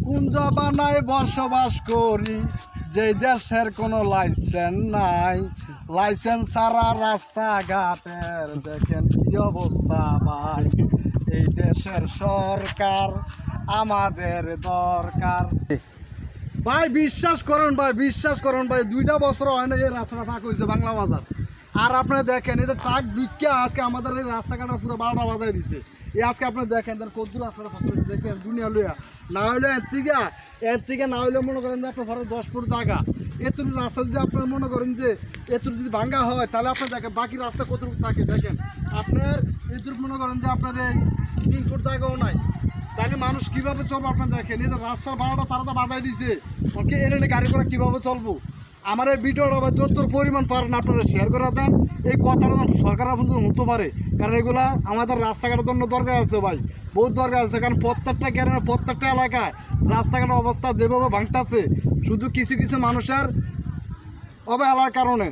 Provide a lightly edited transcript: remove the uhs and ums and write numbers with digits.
কুঞ্জ বানায় বসবাস করি, যে দেশের কোনো লাইসেন্স নাই। লাইসেন্স ছাড়া রাস্তাঘাটের দেখেন কি অবস্থা ভাই। এই দেশের সরকার আমাদের দরকার ভাই। বিশ্বাস করুন ভাই 2টা বছর হয় না এই রাস্তাটা ফাঁক হয়েছে বাংলা বাজার। আর আপনি দেখেন এই যে ট্রাক বিক্রিয়া আজকে আমাদের এই রাস্তাঘাটটা পুরো 12টা বাজায় দিছে। এই আজকে আপনি দেখেন কদ্দুর রাস্তাটা ফাঁক হয়েছে দেখেন দুনিয়া লইয়া। না হইলে এর থেকে না হইলে মনে করেন যে আপনার ঘরে 10 ফুট জায়গা, এতটুকু রাস্তা যদি আপনার মনে করেন যে এতটুকু যদি ভাঙ্গা হয় তাহলে আপনার দেখেন বাকি রাস্তা কতটুকু থাকে। দেখেন আপনার এতটুকু মনে করেন যে আপনার এই 3 ফুট জায়গাও নাই, তাহলে মানুষ কীভাবে চলবো? আপনার দেখেন এই যে রাস্তার 12টা তারা তো বাধাই দিছে, ওকে এনে গাড়ি করে কীভাবে চলবো? আমার এই ভিডিওটা যত পরিমাণ পারেন আপনারা শেয়ার করে দেন। এই কথাটা সরকারের পর্যন্ত হতে পারে, কারণ এগুলা আমাদের রাস্তাঘাটের জন্য দরকার আছে ভাই, বহুত দরকার আছে। কারণ প্রত্যেকটা গ্রামের প্রত্যেকটা এলাকায় রাস্তাঘাটের অবস্থা যেভাবে ভাঙতেছে শুধু কিছু কিছু মানুষের অবহেলার কারণে।